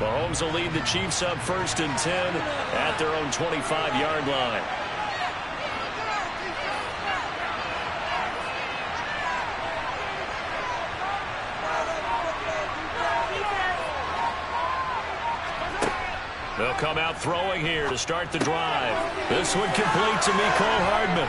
Mahomes will lead the Chiefs up 1st and 10 at their own 25-yard line. They'll come out throwing here to start the drive. This one complete to Mecole Hardman.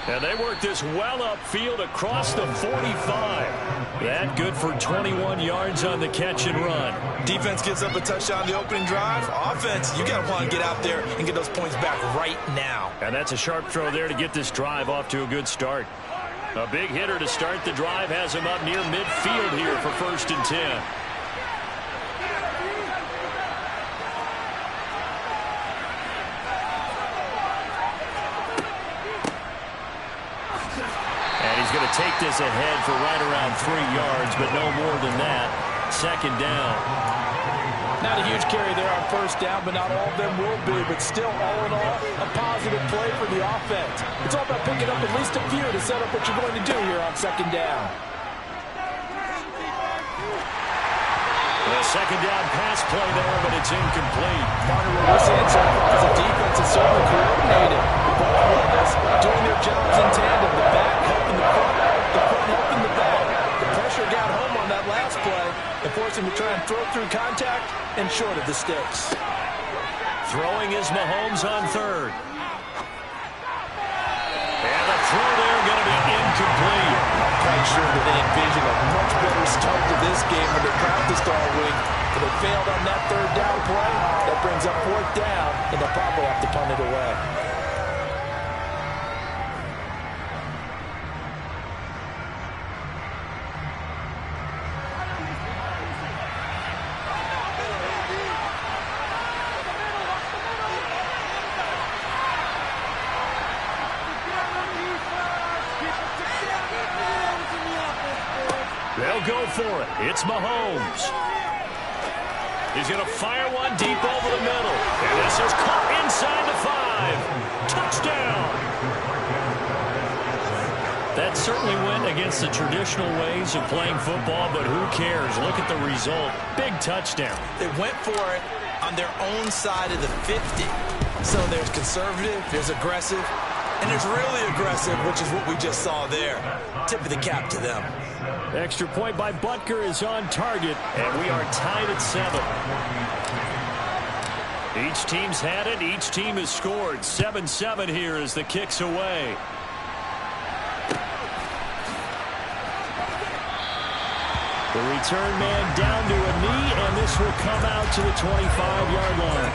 And they work this well upfield across the 45. That good for 21 yards on the catch and run. Defense gives up a touchdown the opening drive. Offense, you got to want to get out there and get those points back right now. And that's a sharp throw there to get this drive off to a good start. A big hitter to start the drive has him up near midfield here for 1st and 10. Going to take this ahead for right around 3 yards, but no more than that. 2nd down. Not a huge carry there on 1st down, but not all of them will be. But still, all in all, a positive play for the offense. It's all about picking up at least a few to set up what you're going to do here on 2nd down. The 2nd down pass play there, but it's incomplete. Partner, what we're seeing so far is the defense is certainly coordinated. Both levels doing their jobs in tandem. The back helping the front helping the back. The pressure got home on that last play and forced him to try and throw through contact and short of the sticks. Throwing is Mahomes on 3rd. And the throw there going to be incomplete. I'm quite sure that they envision a much better start to this game when they practiced all week. But they failed on that 3rd down play. That brings up 4th down, and they'll probably have to punt it away. They'll go for it. It's Mahomes. He's going to fire one deep over the middle. And this is caught inside the 5. Touchdown. That certainly went against the traditional ways of playing football, but who cares? Look at the result. Big touchdown. They went for it on their own side of the 50. So there's conservative, there's aggressive, and there's really aggressive, which is what we just saw there. Tip of the cap to them. Extra point by Butker is on target, and we are tied at 7. Each team's had it. Each team has scored. 7-7 here as the kick's away. The return man down to a knee, and this will come out to the 25-yard line.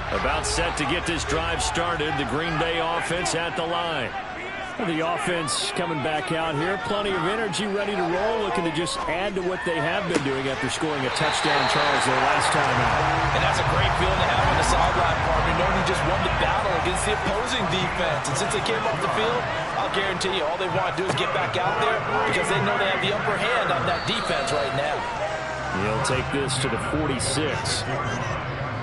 About set to get this drive started. The Green Bay offense at the line. The offense coming back out here. Plenty of energy, ready to roll, looking to just add to what they have been doing after scoring a touchdown, Charles, their last time out. And that's a great feeling to have on the sideline, partner, knowing you just won the battle against the opposing defense. And since they came off the field, I'll guarantee you all they want to do is get back out there because they know they have the upper hand on that defense right now. He'll take this to the 46.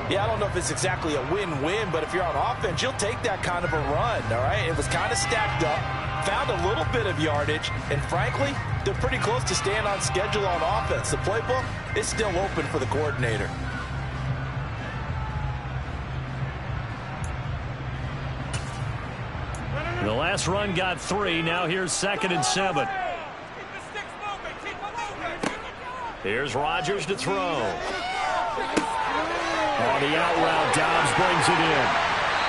Yeah, I don't know if it's exactly a win-win, but if you're on offense, you'll take that kind of a run, all right? It was kind of stacked up, found a little bit of yardage, and frankly, they're pretty close to staying on schedule on offense. The playbook is still open for the coordinator. The last run got 3. Now here's 2nd and 7. Here's Rodgers to throw. On the out route, Dobbs brings it in.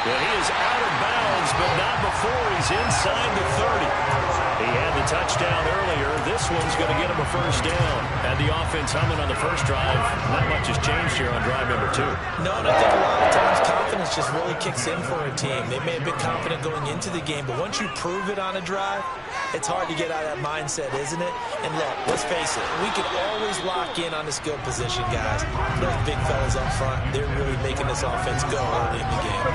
Well, he is out of bounds, but not before he's inside the 30. He had the touchdown earlier. This one's going to get him a 1st down. Had the offense humming on the first drive. Not much has changed here on drive number 2. No, and I think a lot of times confidence just really kicks in for a team. They may have been confident going into the game, but once you prove it on a drive, it's hard to get out of that mindset, isn't it? And look, let's face it, we can always lock in on the skill position, guys. Those big fellas up front, they're really making this offense go early in the game.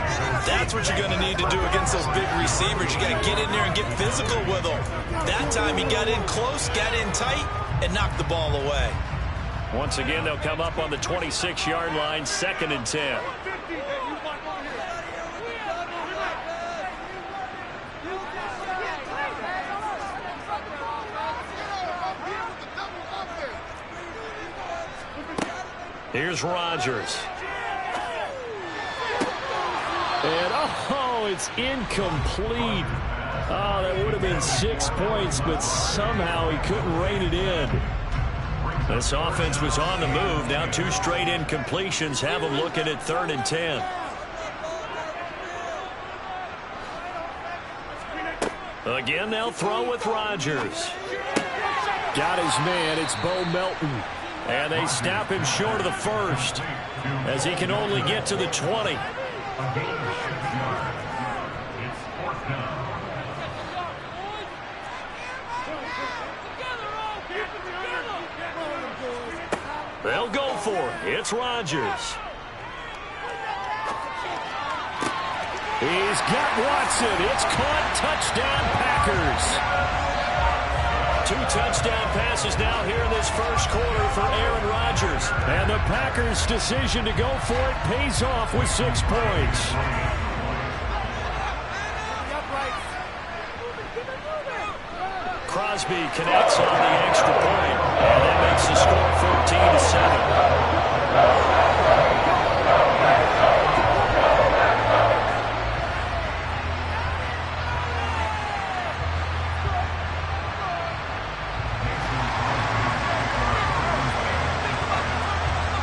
That's what you're going to need to do against those big receivers. You got to get in there and get physical with them. That time he got in close, got in tight, and knocked the ball away. Once again, they'll come up on the 26-yard line, 2nd and 10. Here's Rodgers. And, oh, it's incomplete. Oh, that would have been 6 points, but somehow he couldn't rein it in. This offense was on the move. Now 2 straight incompletions have them looking at 3rd and 10. Again, they'll throw with Rodgers. Got his man. It's Bo Melton. And they snap him short of the first as he can only get to the 20. They'll go for it. It's Rodgers. He's got Watson. It's caught. Touchdown, Packers. 2 touchdown passes now here in this first quarter for Aaron Rodgers. And the Packers' decision to go for it pays off with 6 points. Crosby connects on the extra point, and that makes the score 14-7.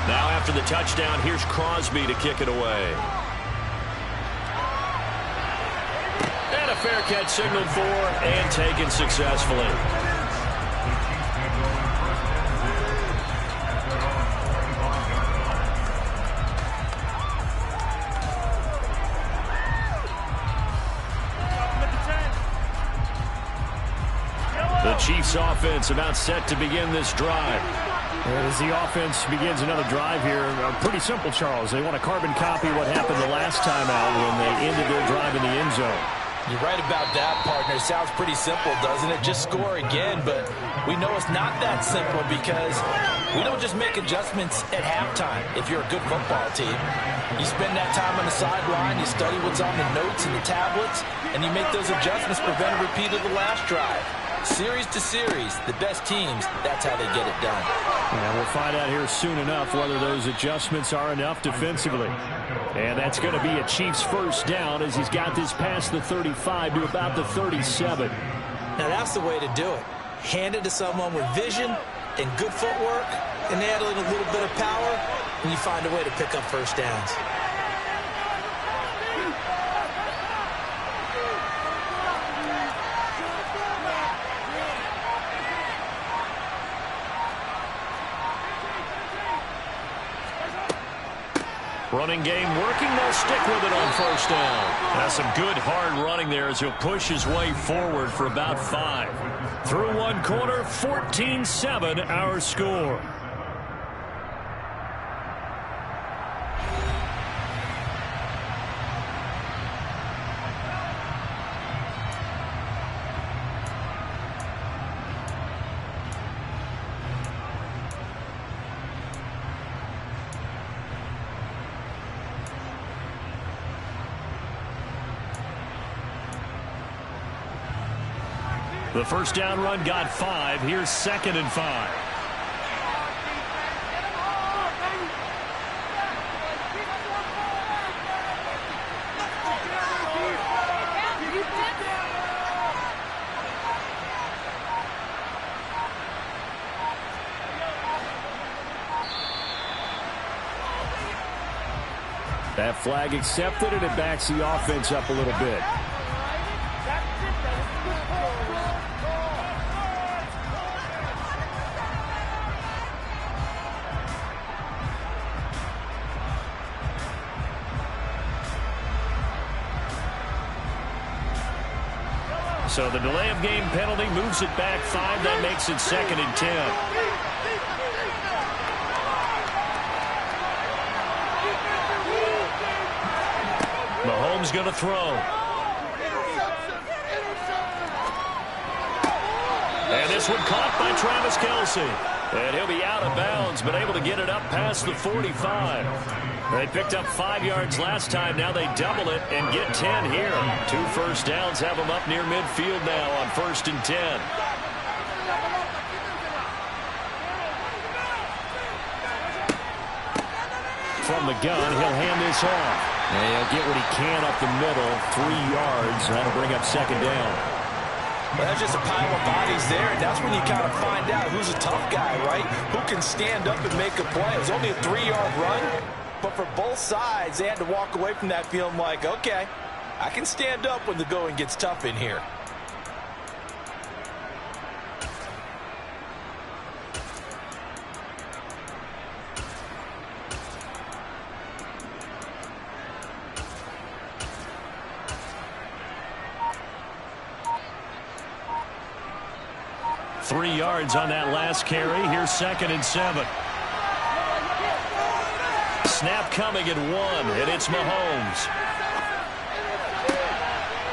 Now after the touchdown, here's Crosby to kick it away. And a fair catch signaled for and taken successfully. The Chiefs offense about set to begin this drive. As the offense begins another drive here, pretty simple, Charles. They want to carbon copy what happened the last time out when they ended their drive in the end zone. You're right about that, partner. Sounds pretty simple, doesn't it? Just score again, but we know it's not that simple because we don't just make adjustments at halftime if you're a good football team. You spend that time on the sideline, you study what's on the notes and the tablets, and you make those adjustments, prevent a repeat of the last drive. Series to series, the best teams, that's how they get it done. And we'll find out here soon enough whether those adjustments are enough defensively. And that's going to be a Chiefs first down as he's got this past the 35 to about the 37. Now that's the way to do it. Hand it to someone with vision and good footwork, and add a little bit of power, and you find a way to pick up first downs. Running game working. They'll stick with it on first down. That's some good hard running there as he'll push his way forward for about 5. Through one quarter, 14-7 our score. The first down run got 5. Here's 2nd and 5. That flag accepted, and it backs the offense up a little bit. So the delay of game penalty moves it back 5. That makes it 2nd and 10. Mahomes going to throw. And this one caught by Travis Kelce. And he'll be out of bounds, but able to get it up past the 45. They picked up 5 yards last time. Now they double it and get 10 here. 2 first downs have them up near midfield now on 1st and 10. from the gun. He'll hand this off. And he'll get what he can up the middle. 3 yards. That'll bring up second down. Well, that's just a pile of bodies there, and that's when you kind of find out who's a tough guy, right? Who can stand up and make a play. It was only a 3-yard run, but for both sides, they had to walk away from that feeling like, okay, I can stand up when the going gets tough in here. Three yards on that last carry. Here's 2nd and 7. Snap coming at 1, and it's Mahomes.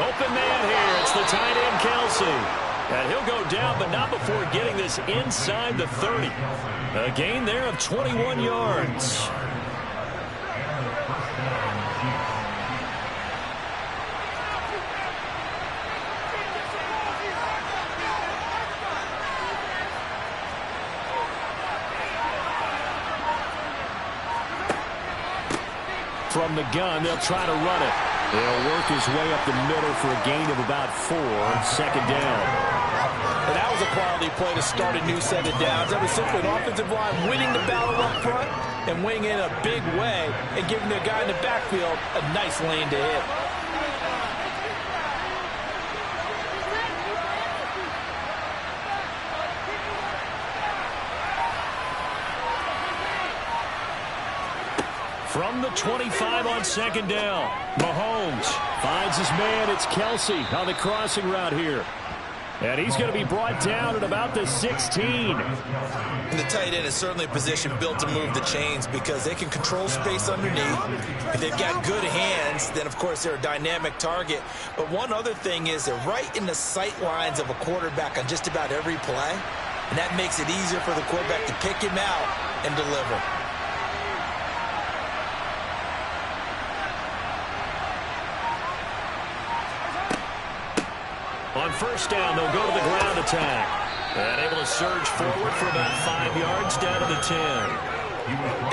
Open man here. It's the tight end, Kelsey. And he'll go down, but not before getting this inside the 30. A gain there of 21 yards. From the gun, they'll try to run it. They'll work his way up the middle for a gain of about 4. 2nd down. And that was a quality play to start a new set of downs. That was simply an offensive line winning the battle up front and winning in a big way and giving the guy in the backfield a nice lane to hit. From the 25 on 2nd down, Mahomes finds his man. It's Kelsey on the crossing route here. And he's going to be brought down at about the 16. And the tight end is certainly a position built to move the chains because they can control space underneath. If they've got good hands, then, of course, they're a dynamic target. But one other thing is they're right in the sight lines of a quarterback on just about every play. And that makes it easier for the quarterback to pick him out and deliver. On 1st down, they'll go to the ground attack. And able to surge forward for about 5 yards down to the 10.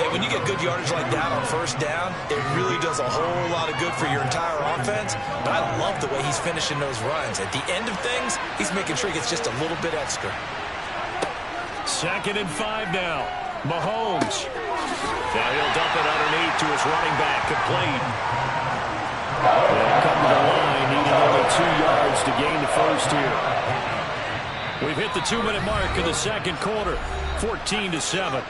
And when you get good yardage like that on 1st down, it really does a whole lot of good for your entire offense. But I love the way he's finishing those runs. At the end of things, he's making sure he gets just a little bit extra. 2nd and 5 now. Mahomes. Now he'll dump it underneath to his running back. Complete. They'll come to the line, needing only 2 yards to gain the first here. We've hit the 2-minute mark in the 2nd quarter. 14-7.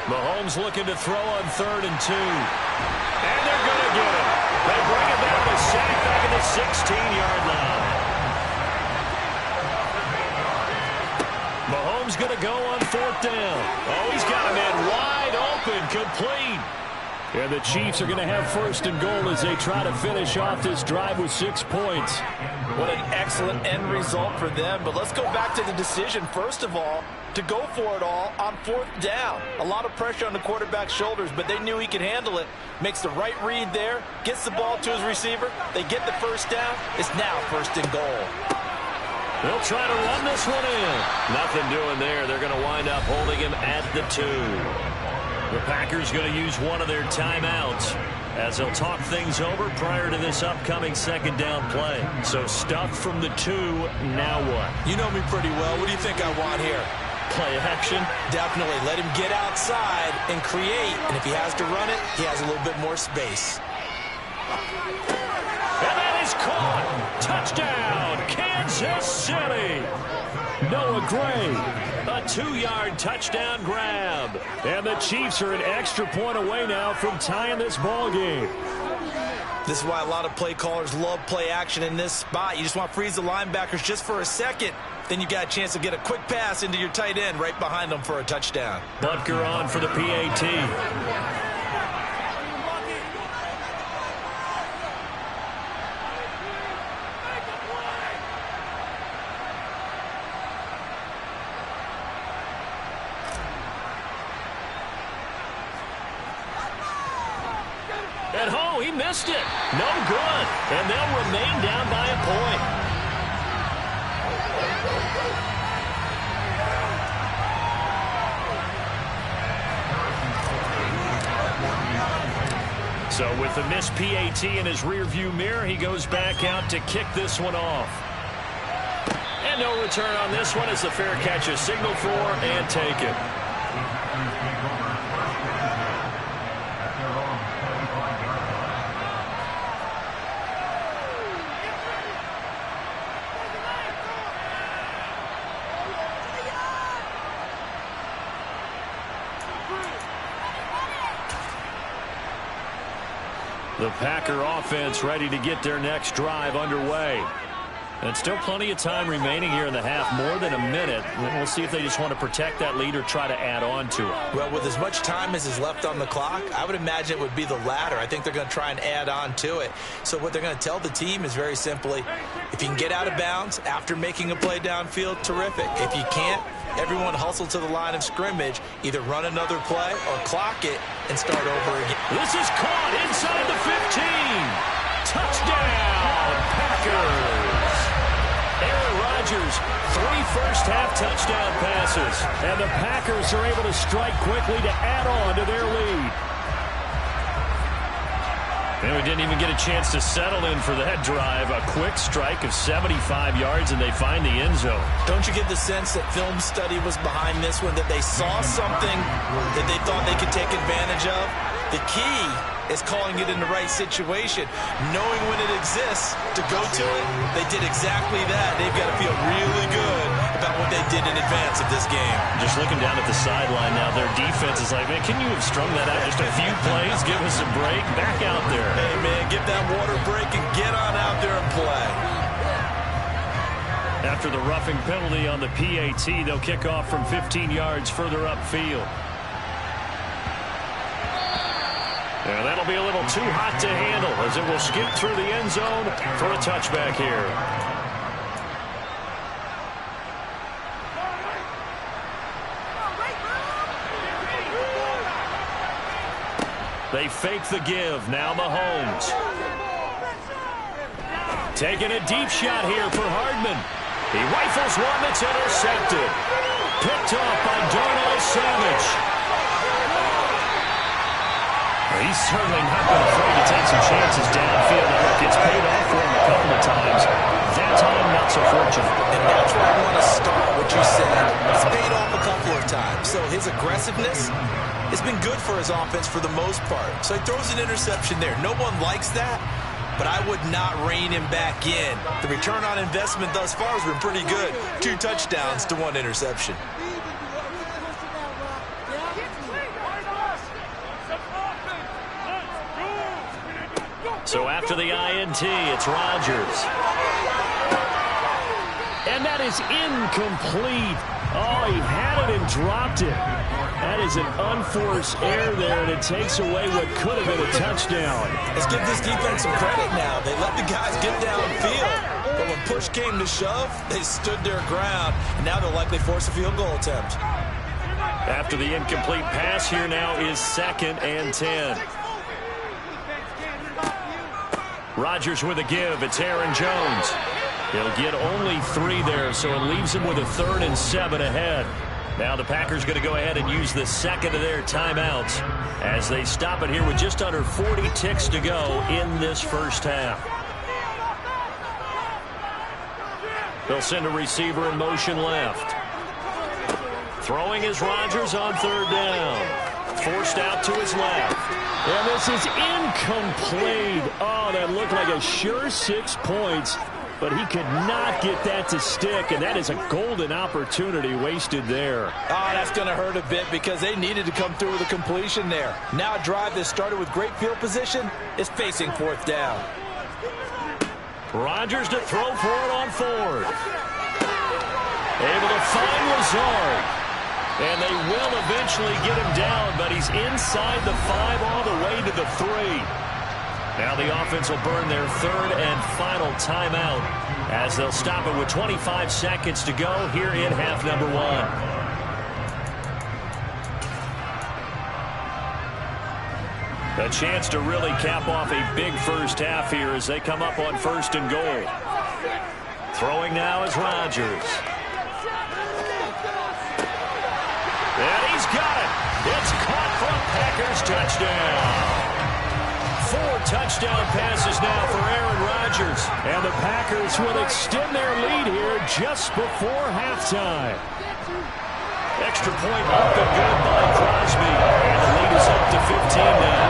Mahomes looking to throw on 3rd and 2. And they're going to get it. They bring it down to sack back at the 16-yard line. Mahomes going to go on 4th down. Oh, he's got a man wide open, complete. And the Chiefs are going to have 1st and goal as they try to finish off this drive with 6 points. What an excellent end result for them. But let's go back to the decision, first of all, to go for it all on 4th down. A lot of pressure on the quarterback's shoulders, but they knew he could handle it. Makes the right read there, gets the ball to his receiver. They get the 1st down. It's now 1st and goal. They'll try to run this one in. Nothing doing there. They're going to wind up holding him at the 2. The Packers going to use one of their timeouts as they'll talk things over prior to this upcoming 2nd down play. So stuff from the 2, now what? You know me pretty well. What do you think I want here? Play action? Definitely. Let him get outside and create. And if he has to run it, he has a little bit more space. And that is caught. Touchdown, Kansas City. Noah Gray, a 2-yard touchdown grab. And the Chiefs are an extra point away now from tying this ball game. This is why a lot of play callers love play action in this spot. You just want to freeze the linebackers just for a second. Then you got a chance to get a quick pass into your tight end right behind them for a touchdown. Butker on for the PAT. Oh, he missed it. No good. And they'll remain down by a point. So with the missed PAT in his rearview mirror, he goes back out to kick this one off. And no return on this one as the fair catch is signaled for and taken. The Packer offense ready to get their next drive underway. And still plenty of time remaining here in the half, more than a minute. We'll see if they just want to protect that lead or try to add on to it. Well, with as much time as is left on the clock, I would imagine it would be the latter. I think they're going to try and add on to it. So what they're going to tell the team is very simply, if you can get out of bounds after making a play downfield, terrific. If you can't, everyone hustle to the line of scrimmage, either run another play or clock it and start over again. This is caught inside the 15. Touchdown, Packers. Aaron Rodgers, 3 first-half touchdown passes. And the Packers are able to strike quickly to add on to their lead. And we didn't even get a chance to settle in for that drive. A quick strike of 75 yards, and they find the end zone. Don't you get the sense that film study was behind this one, that they saw something that they thought they could take advantage of? The key is calling it in the right situation, knowing when it exists to go to it. They did exactly that. They've got to feel really good about what they did in advance of this game. Just looking down at the sideline now, their defense is like, man, can you have strung that out just a few plays? Give us a break. Back out there. Hey, man, give that water break and get on out there and play. After the roughing penalty on the PAT, they'll kick off from 15 yards further upfield. And that'll be a little too hot to handle as it will skip through the end zone for a touchback here. They fake the give. Now Mahomes. Taking a deep shot here for Hardman. He rifles one that's intercepted. Picked off by Darnell Savage. He's certainly not been afraid to take some chances downfield. Look, it's paid off for him a couple of times. That time, not so fortunate. And that's where I want to start what you said. It's paid off a couple of times. So his aggressiveness has been good for his offense for the most part. So he throws an interception there. No one likes that, but I would not rein him back in. The return on investment thus far has been pretty good. 2 touchdowns to 1 interception. So after the INT, it's Rodgers. And that is incomplete. Oh, he had it and dropped it. That is an unforced error there, and it takes away what could have been a touchdown. Let's give this defense some credit now. They let the guys get downfield, but when push came to shove, they stood their ground, and now they'll likely force a field goal attempt. After the incomplete pass, here now is 2nd and 10. Rodgers with a give. It's Aaron Jones. He'll get only 3 there, so it leaves him with a 3rd and 7 ahead. Now the Packers going to go ahead and use the second of their timeouts as they stop it here with just under 40 ticks to go in this first half. They'll send a receiver in motion left. Throwing is Rodgers on 3rd down. Forced out to his left. And this is incomplete. Oh, that looked like a sure 6 points, but he could not get that to stick, and that is a golden opportunity wasted there. Oh, that's going to hurt a bit because they needed to come through with a completion there. Now a drive that started with great field position is facing 4th down. Rodgers to throw for it on 4th. Able to find Lazard. And they will eventually get him down, but he's inside the 5 all the way to the 3. Now the offense will burn their 3rd and final timeout as they'll stop it with 25 seconds to go here in half number 1. A chance to really cap off a big first half here as they come up on 1st and goal. Throwing now is Rodgers. And he's got it. It's caught for a Packers touchdown. 4 touchdown passes now for Aaron Rodgers. And the Packers will extend their lead here just before halftime. Extra point up and good by Crosby. And the lead is up to 15 now.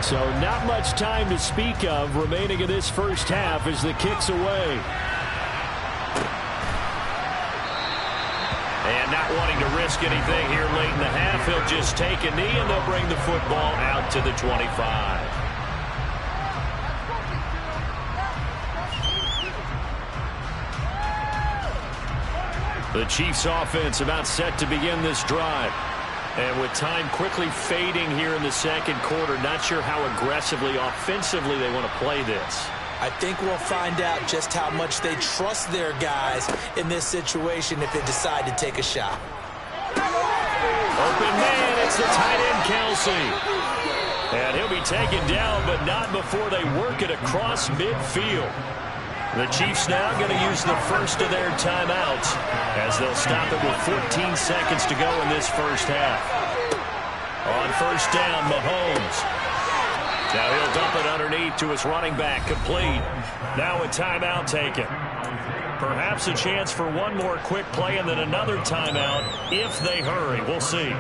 So not much time to speak of remaining in this first half as the kick's away. And not wanting to risk anything here late in the half, he'll just take a knee and they'll bring the football out to the 25. The Chiefs offense about set to begin this drive. And with time quickly fading here in the second quarter, not sure how aggressively, offensively they want to play this. I think we'll find out just how much they trust their guys in this situation if they decide to take a shot. Open man, it's the tight end, Kelsey. And he'll be taken down, but not before they work it across midfield. The Chiefs now going to use the first of their timeouts as they'll stop it with 14 seconds to go in this first half. On 1st down, Mahomes. Now he'll dump it underneath to his running back, complete. Now a timeout taken. Perhaps a chance for one more quick play and then another timeout if they hurry. We'll see.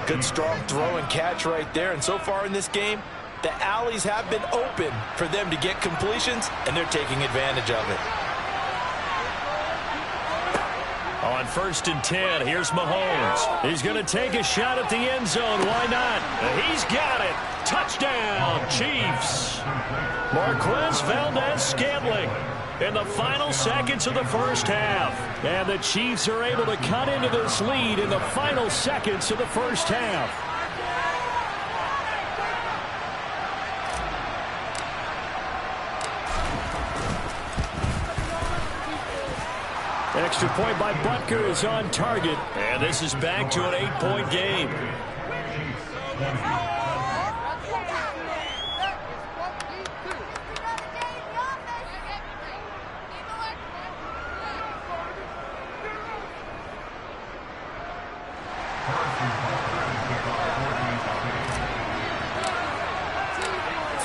Good strong throw and catch right there. And so far in this game, the alleys have been open for them to get completions, and they're taking advantage of it. On 1st and 10, here's Mahomes. He's going to take a shot at the end zone. Why not? He's got it. Touchdown, Chiefs. Marquez Valdez-Scantling in the final seconds of the first half. And the Chiefs are able to cut into this lead in the final seconds of the first half. Extra point by Butker is on target. And this is back to an 8-point game.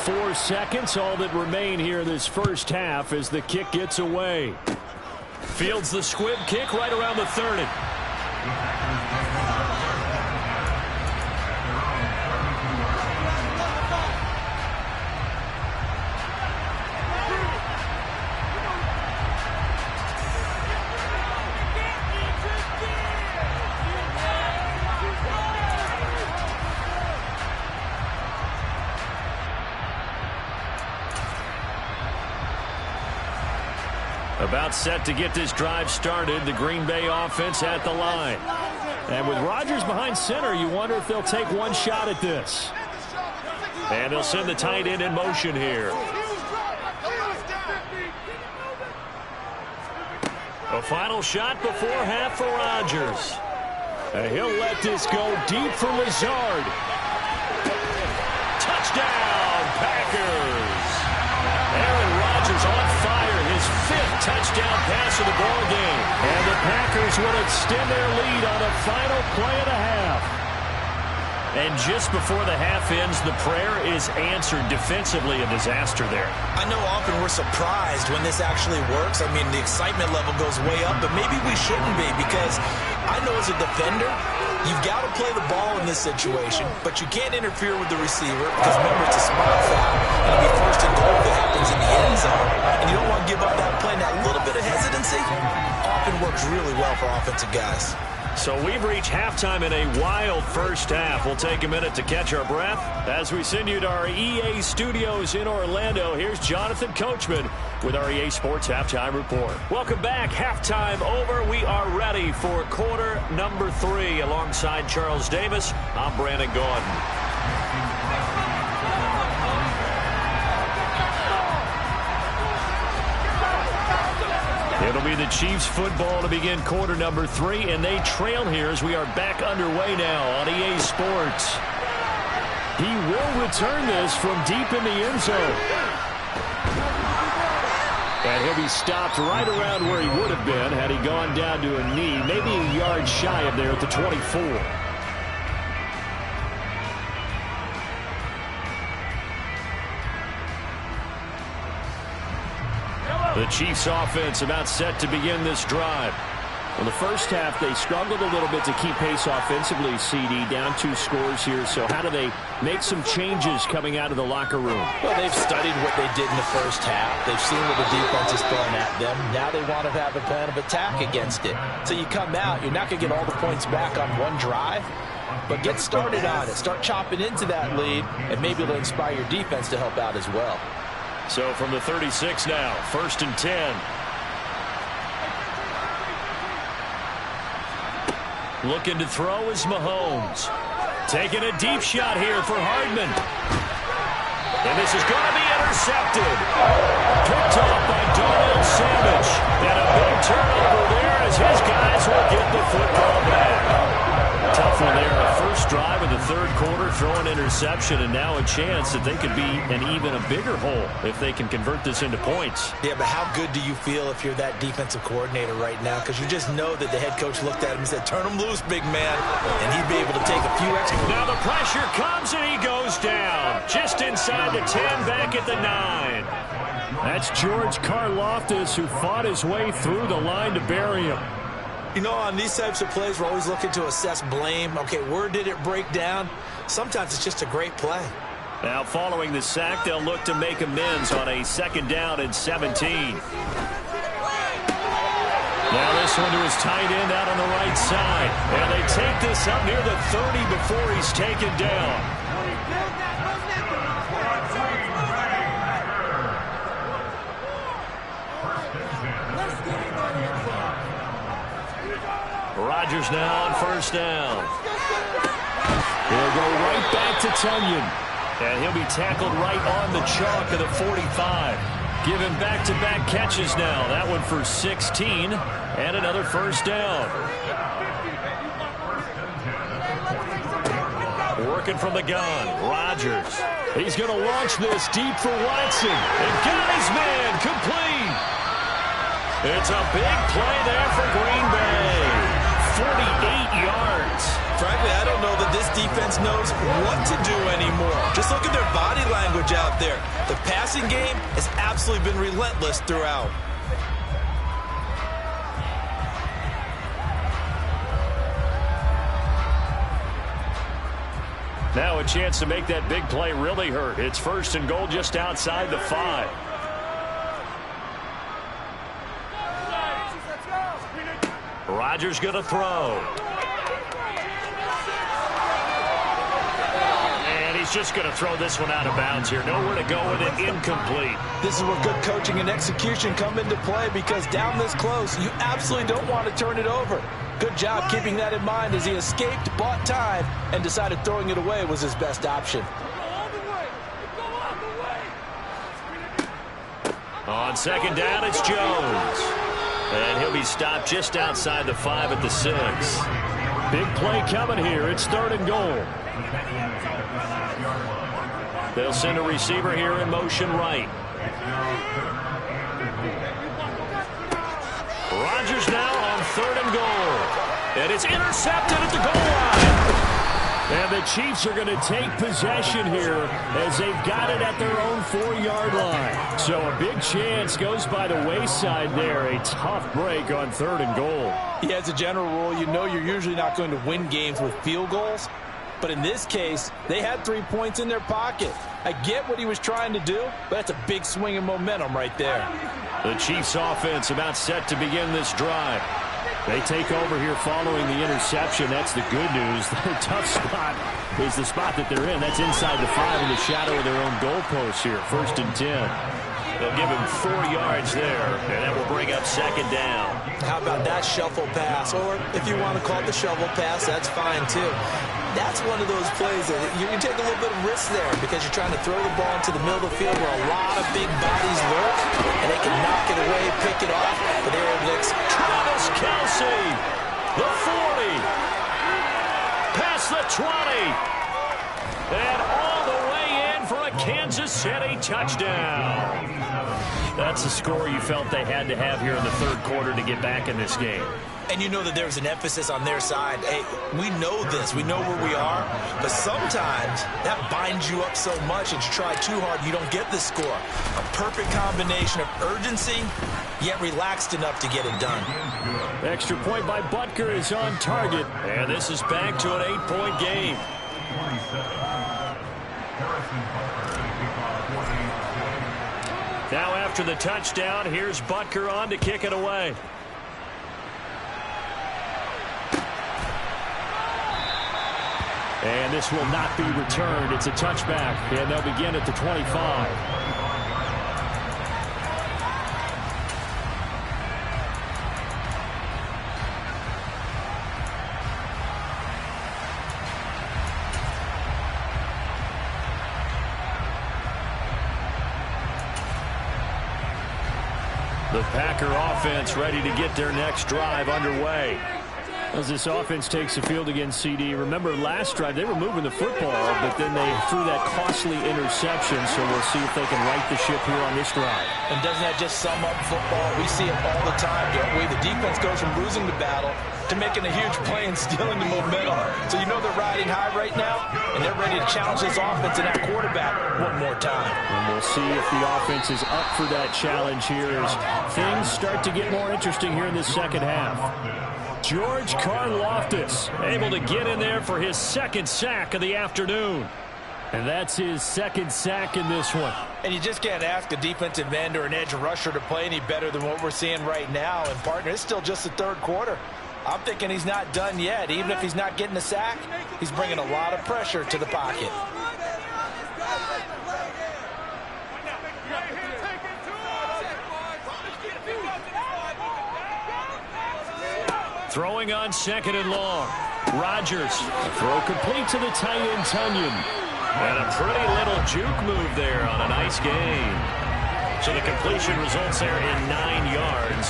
Four seconds, all that remain here in this first half as the kick gets away. Fields the squib kick right around the 30. About set to get this drive started. The Green Bay offense at the line. And with Rodgers behind center, you wonder if they'll take one shot at this. And they'll send the tight end in motion here. A final shot before half for Rodgers. And he'll let this go deep for Lazard. Touchdown, Packers. Aaron Rodgers on fire. His 5th touchdown pass of the ball game. And the Packers will extend their lead on a final play and a half. And just before the half ends, the prayer is answered. Defensively, a disaster there. I know often we're surprised when this actually works. I mean, the excitement level goes way up, but maybe we shouldn't be, because I know as a defender, you've got to play the ball in this situation, but you can't interfere with the receiver because, remember, it's a spot foul. It'll be 1st and goal if it happens in the end zone, and you don't want to give up that play. And that little bit of hesitancy often works really well for offensive guys. So we've reached halftime in a wild first half. We'll take a minute to catch our breath as we send you to our EA studios in Orlando. Here's Jonathan Coachman with our EA Sports Halftime Report. Welcome back. Halftime over. We are ready for quarter number 3. Alongside Charles Davis, I'm Brandon Gordon. It'll be the Chiefs football to begin quarter number 3, and they trail here as we are back underway now on EA Sports. He will return this from deep in the end zone. And he'll be stopped right around where he would have been had he gone down to a knee, maybe a yard shy of there at the 24. The Chiefs offense about set to begin this drive. Well, the first half, they struggled a little bit to keep pace offensively, CD, down 2 scores here. So how do they make some changes coming out of the locker room? Well, they've studied what they did in the first half. They've seen what the defense is throwing at them. Now they want to have a plan of attack against it. So you come out, you're not going to get all the points back on one drive, but get started on it. Start chopping into that lead, and maybe it'll inspire your defense to help out as well. So from the 36 now, 1st and 10. Looking to throw is Mahomes. Taking a deep shot here for Hardman. And this is going to be intercepted. Picked off by Darnell Savage. And a big turnover there as his guys will get the football back. Tough one there. First drive of the 3rd quarter, throw an interception, and now a chance that they could be an even a bigger hole if they can convert this into points. Yeah, but how good do you feel if you're that defensive coordinator right now? Because you just know that the head coach looked at him and said, turn him loose, big man. And he'd be able to take a few extra. Now the pressure comes and he goes down. Just inside the 10, back at the 9. That's George Karlaftis, who fought his way through the line to bury him. You know, on these types of plays, we're always looking to assess blame. Okay, where did it break down? Sometimes it's just a great play. Now, following the sack, they'll look to make amends on a 2nd down and 17. Now this one to his tight end out on the right side. And they take this up near the 30 before he's taken down. Rodgers now on 1st down. He'll go right back to Tunyon. And he'll be tackled right on the chalk of the 45. Given back-to-back catches now. That one for 16 and another 1st down. Working from the gun. Rodgers. He's going to launch this deep for Watson. And got his man complete. It's a big play there for Green Bay. 48 yards. Frankly, I don't know that this defense knows what to do anymore. Just look at their body language out there. The passing game has absolutely been relentless throughout. Now a chance to make that big play really hurt. It's 1st and goal just outside the 5. Rodgers going to throw. And he's just going to throw this one out of bounds here. Nowhere to go with it. Incomplete. This is where good coaching and execution come into play, because down this close, you absolutely don't want to turn it over. Good job keeping that in mind as he escaped, bought time, and decided throwing it away was his best option. On 2nd down, it's Jones. And he'll be stopped just outside the 5 at the 6. Big play coming here. It's 3rd and goal. They'll send a receiver here in motion right. Rodgers now on 3rd and goal. And it's intercepted at the goal line. And the Chiefs are going to take possession here as they've got it at their own 4-yard line. So a big chance goes by the wayside there. A tough break on 3rd and goal. Yeah, as a general rule, you know you're usually not going to win games with field goals. But in this case, they had 3 points in their pocket. I get what he was trying to do, but that's a big swing of momentum right there. The Chiefs offense about set to begin this drive. They take over here following the interception. That's the good news. Their tough spot is the spot that they're in. That's inside the 5 in the shadow of their own goalpost here. 1st and 10. They'll give him 4 yards there, and that will bring up 2nd down. How about that shuffle pass? Or if you want to call it the shovel pass, that's fine too. That's one of those plays that you can take a little bit of risk there because you're trying to throw the ball into the middle of the field where a lot of big bodies lurk, and they can knock it away, pick it off, but they're able to... Travis Kelce, the 40, past the 20, and all the way in for a Kansas City touchdown. That's the score you felt they had to have here in the third quarter to get back in this game. And you know that there's an emphasis on their side. Hey, we know this. We know where we are. But sometimes that binds you up so much that you try too hard, you don't get the score. A perfect combination of urgency, yet relaxed enough to get it done. Extra point by Butker is on target. And this is back to an 8-point game. Now after the touchdown, here's Butker on to kick it away. And this will not be returned. It's a touchback, and they'll begin at the 25. The Packer offense ready to get their next drive underway. As this offense takes the field against CD, remember last drive they were moving the football, but then they threw that costly interception, so we'll see if they can right the ship here on this drive. And doesn't that just sum up football? We see it all the time, don't we? The defense goes from losing the battle to making a huge play and stealing the momentum. So you know they're riding high right now, and they're ready to challenge this offense and that quarterback one more time. And we'll see if the offense is up for that challenge here as things start to get more interesting here in this second half. George Karlaftis able to get in there for his second sack of the afternoon. And that's his second sack in this one. And you just can't ask a defensive end or an edge rusher to play any better than what we're seeing right now. And, partner, it's still just the third quarter. I'm thinking he's not done yet. Even if he's not getting a sack, he's bringing a lot of pressure to the pocket. Throwing on second and long. Rodgers. Throw complete to the tight end, Tunyon. And a pretty little juke move there on a nice gain. So the completion results there in 9 yards.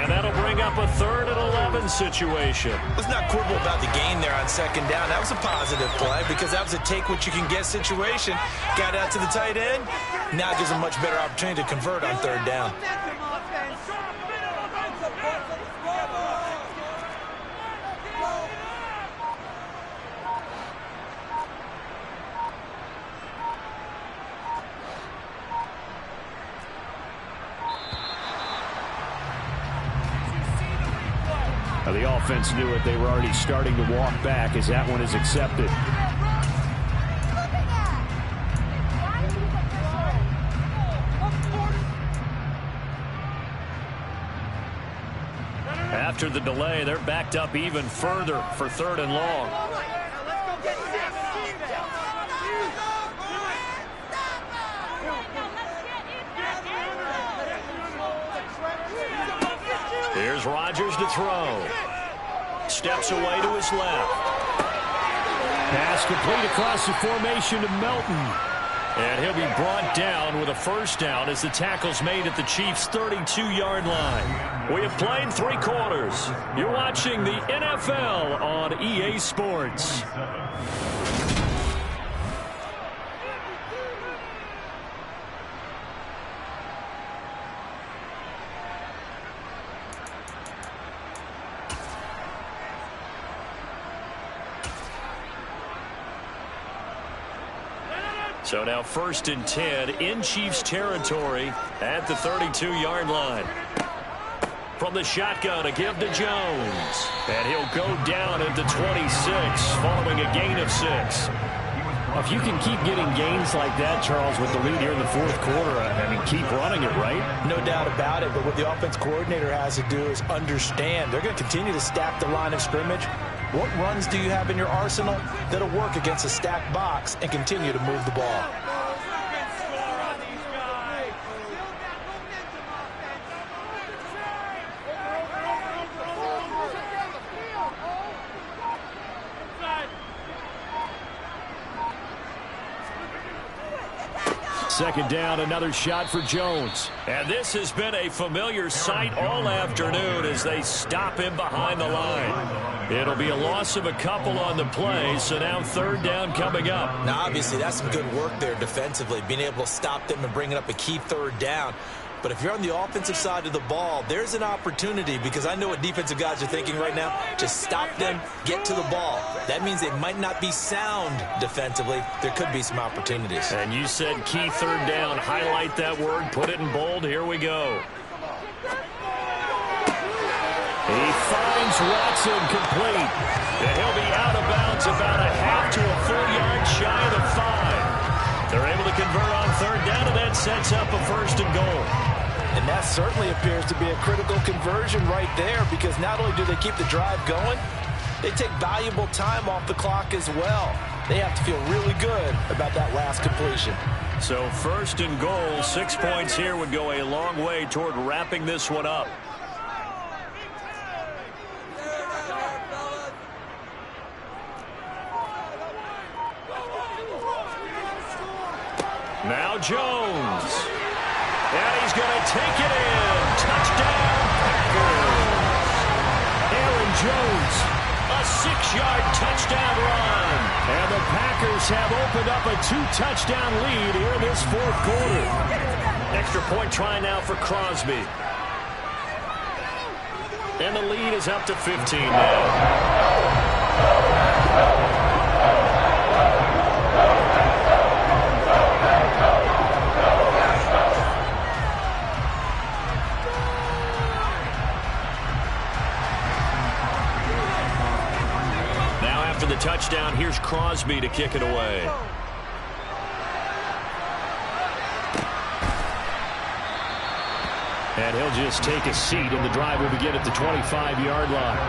And that'll bring up a 3rd and 11 situation. Let's not quibble about the gain there on second down. That was a positive play because that was a take-what-you-can-get situation. Got out to the tight end. Now it gives a much better opportunity to convert on third down. The offense knew it. They were already starting to walk back as that one is accepted. After the delay, they're backed up even further for 3rd and long. Here's Rodgers to throw. Steps away to his left. Pass complete across the formation to Melton. And he'll be brought down with a first down as the tackle's made at the Chiefs' 32-yard line. We have played 3 quarters. You're watching the NFL on EA Sports. So now 1st and 10 in Chiefs territory at the 32-yard line. From the shotgun, a give to Jones. And he'll go down at the 26 following a gain of 6. If you can keep getting gains like that, Charles, with the lead here in the 4th quarter, I mean, keep running it, right? No doubt about it, but what the offense coordinator has to do is understand. They're going to continue to stack the line of scrimmage. What runs do you have in your arsenal that'll work against a stacked box and continue to move the ball? second down, another shot for Jones. And this has been a familiar sight all afternoon as they stop him behind the line. It'll be a loss of a couple on the play, so now third down coming up. Now, obviously, that's some good work there defensively, being able to stop them and bringing up a key third down. But if you're on the offensive side of the ball, there's an opportunity, because I know what defensive guys are thinking right now. Just stop them, get to the ball. That means they might not be sound defensively. There could be some opportunities. And you said key third down. Highlight that word. Put it in bold. Here we go. He finds Watson complete. And he'll be out of bounds about a half to a full yard shy of the 5. They're able to convert on third down, and that sets up a first and goal. And that certainly appears to be a critical conversion right there, because not only do they keep the drive going, they take valuable time off the clock as well. They have to feel really good about that last completion. So first and goal, 6 points here would go a long way toward wrapping this one up. Now Jones. And he's going to take it in. Touchdown, Packers. Aaron Jones, a 6-yard touchdown run. And the Packers have opened up a 2-touchdown lead here in this fourth quarter. Extra point try now for Crosby. And the lead is up to 15 now. After the touchdown, here's Crosby to kick it away. And he'll just take a seat, and the drive will begin at the 25-yard line.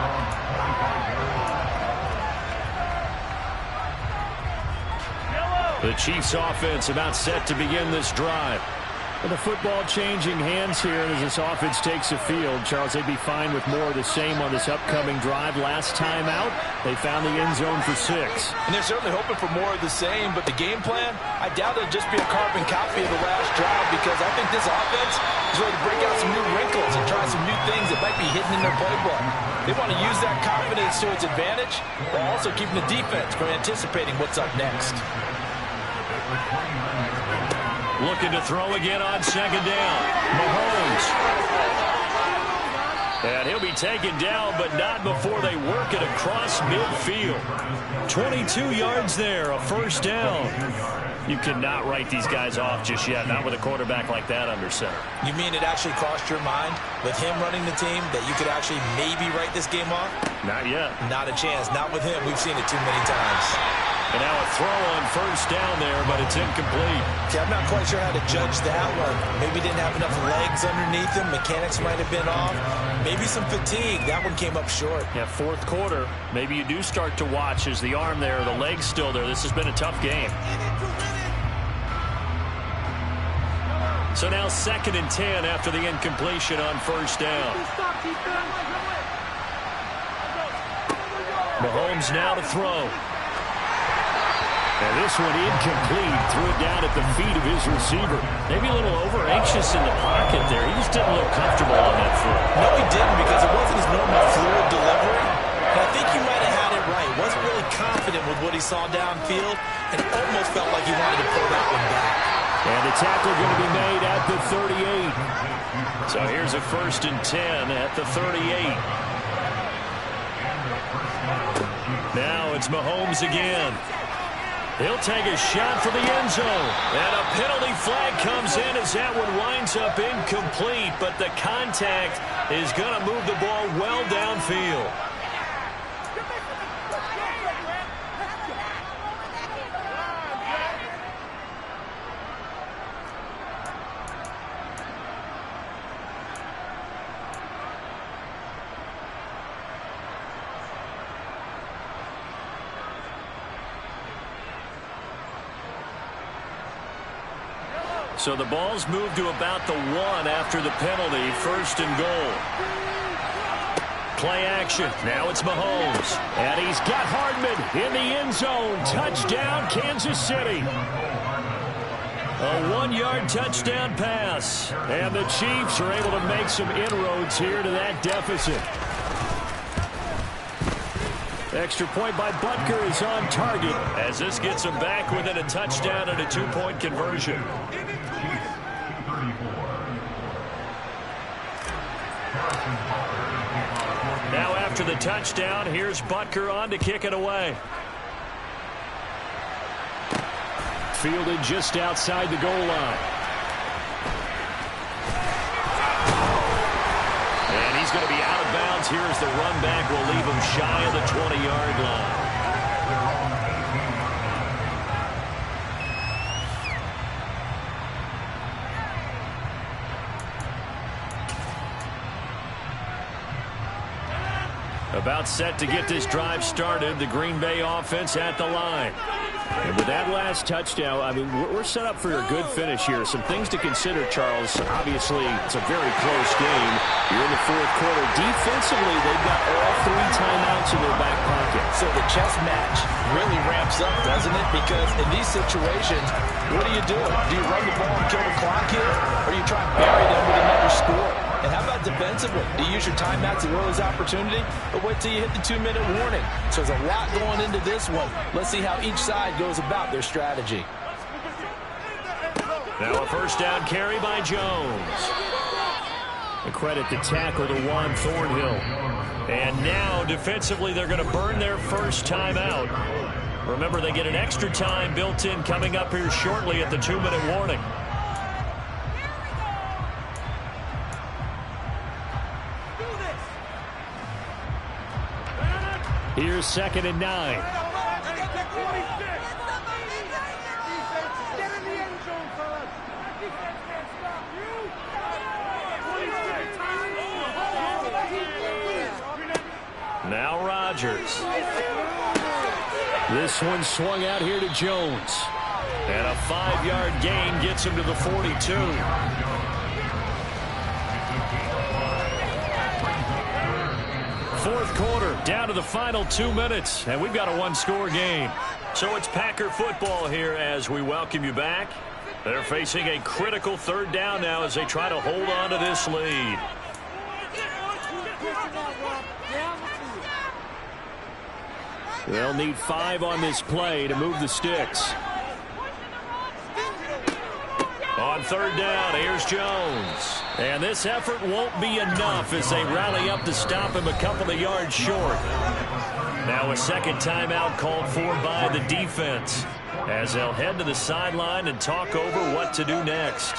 The Chiefs offense about set to begin this drive. And the football changing hands here as this offense takes the field. Charles, they'd be fine with more of the same on this upcoming drive. Last time out, they found the end zone for 6. And they're certainly hoping for more of the same, but the game plan, I doubt it'll just be a carbon copy of the last drive, because I think this offense is ready to break out some new wrinkles and try some new things that might be hidden in their playbook. They want to use that confidence to its advantage, while also keeping the defense from anticipating what's up next. Looking to throw again on second down. Mahomes. And he'll be taken down, but not before they work it across midfield. 22 yards there, a first down. You cannot write these guys off just yet, not with a quarterback like that under center. You mean it actually crossed your mind, with him running the team, that you could actually maybe write this game off? Not yet. Not a chance. Not with him. We've seen it too many times. And now a throw on first down there, but it's incomplete. Okay, I'm not quite sure how to judge that one. Maybe didn't have enough legs underneath him. Mechanics might have been off. Maybe some fatigue. That one came up short. Yeah, fourth quarter. Maybe you do start to watch as the arm there, the leg's still there. This has been a tough game. So now 2nd and 10 after the incompletion on first down. Mahomes now to throw. And this one incomplete. Threw it down at the feet of his receiver. Maybe a little over-anxious in the pocket there. He just didn't look comfortable on that throw. No, he didn't, because it wasn't his normal fluid delivery. And I think he might have had it right. Wasn't really confident with what he saw downfield, and almost felt like he wanted to pull that one back. And the tackle going to be made at the 38. So here's a 1st and 10 at the 38. Now it's Mahomes again. He'll take a shot for the end zone. And a penalty flag comes in as that one winds up incomplete. But the contact is going to move the ball well downfield. So the ball's moved to about the 1 after the penalty. 1st and goal. Play action. Now it's Mahomes. And he's got Hardman in the end zone. Touchdown, Kansas City. A 1-yard touchdown pass. And the Chiefs are able to make some inroads here to that deficit. Extra point by Butker is on target as this gets them back within a touchdown and a 2-point conversion. Now after the touchdown, here's Butker on to kick it away. Fielded just outside the goal line. And he's going to be out of bounds here as the run back will leave him shy of the 20-yard line. About set to get this drive started. The Green Bay offense at the line. And with that last touchdown, I mean, we're set up for a good finish here. Some things to consider, Charles. Obviously, it's a very close game. You're in the fourth quarter. Defensively, they've got all 3 timeouts in their back pocket. So the chess match really ramps up, doesn't it? Because in these situations, what do you do? Do you run the ball and kill the clock here? Or do you try and bury them with another score? And how about defensively? Do you use your timeouts at earliest opportunity, but wait till you hit the 2-minute warning? So there's a lot going into this one. Let's see how each side goes about their strategy. Now a first down carry by Jones. A credit to tackle to Juan Thornhill. And now defensively they're going to burn their first timeout. Remember, they get an extra time built in coming up here shortly at the 2-minute warning. Here's 2nd and 9. Now Rodgers. This one swung out here to Jones. And a 5-yard gain gets him to the 42. Fourth quarter, down to the final 2 minutes, and we've got a 1-score game. So it's Packer football here as we welcome you back. They're facing a critical 3rd down now as they try to hold on to this lead. They'll need 5 on this play to move the sticks. On 3rd down, here's Jones. And this effort won't be enough as they rally up to stop him a couple of yards short. Now a second timeout called for by the defense as they'll head to the sideline and talk over what to do next.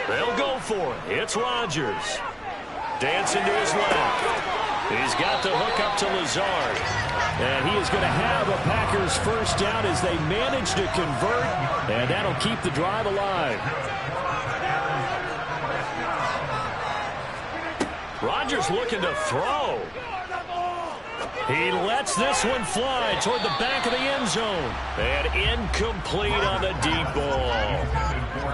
They'll go for it. It's Rodgers. Dancing to his left. He's got the hook up to Lazard. And he is going to have a Packers first down as they manage to convert. And that'll keep the drive alive. Rodgers looking to throw. He lets this one fly toward the back of the end zone. And incomplete on the deep ball.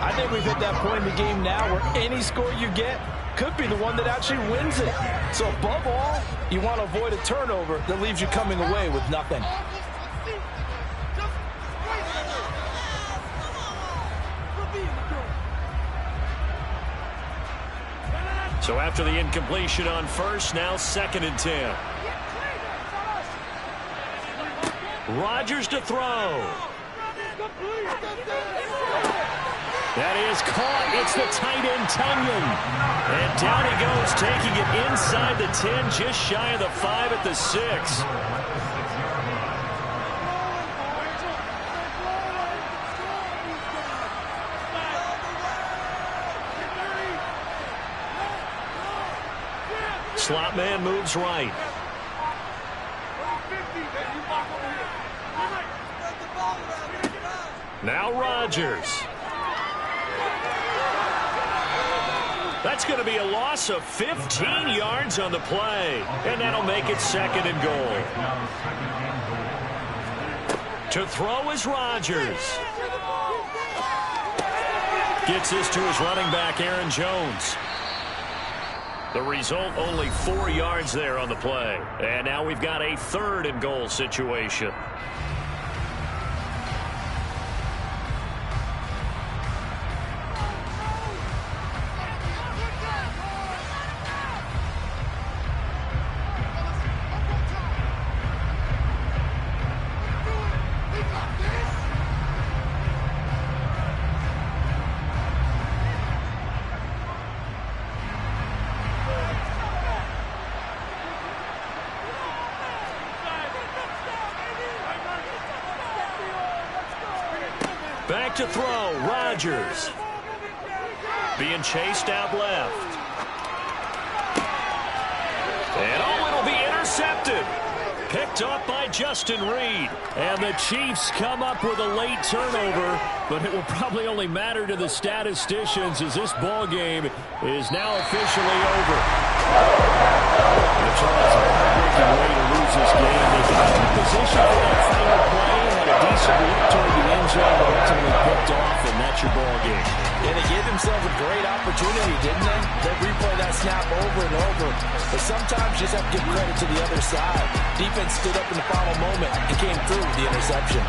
I think we've hit that point in the game now where any score you get could be the one that actually wins it. So above all, you want to avoid a turnover that leaves you coming away with nothing. So after the incompletion on first, now 2nd and 10. Rodgers to throw. That is caught. It's the tight end, Tunyon. And down he goes, taking it inside the 10, just shy of the 5 at the 6. Slot man moves right. Now Rodgers. That's going to be a loss of 15 yards on the play. And that'll make it 2nd and goal. To throw is Rodgers. Gets this to his running back, Aaron Jones. The result, only 4 yards there on the play. And now we've got a 3rd and goal situation. Back to throw, Rodgers. Being chased out left. And it'll be intercepted. Picked up by Justin Reed. And the Chiefs come up with a late turnover, but it will probably only matter to the statisticians as this ball game is now officially over. The Chargers are a heartbreaking way to lose this game. They got in position for that final play, had a decent look toward the end zone, but ultimately picked off, and that's your ball game. Yeah, they gave themselves a great opportunity, didn't they? They replay that snap over and over. But sometimes you just have to give credit to the other side. Defense stood up in the final moment and came through with the interception.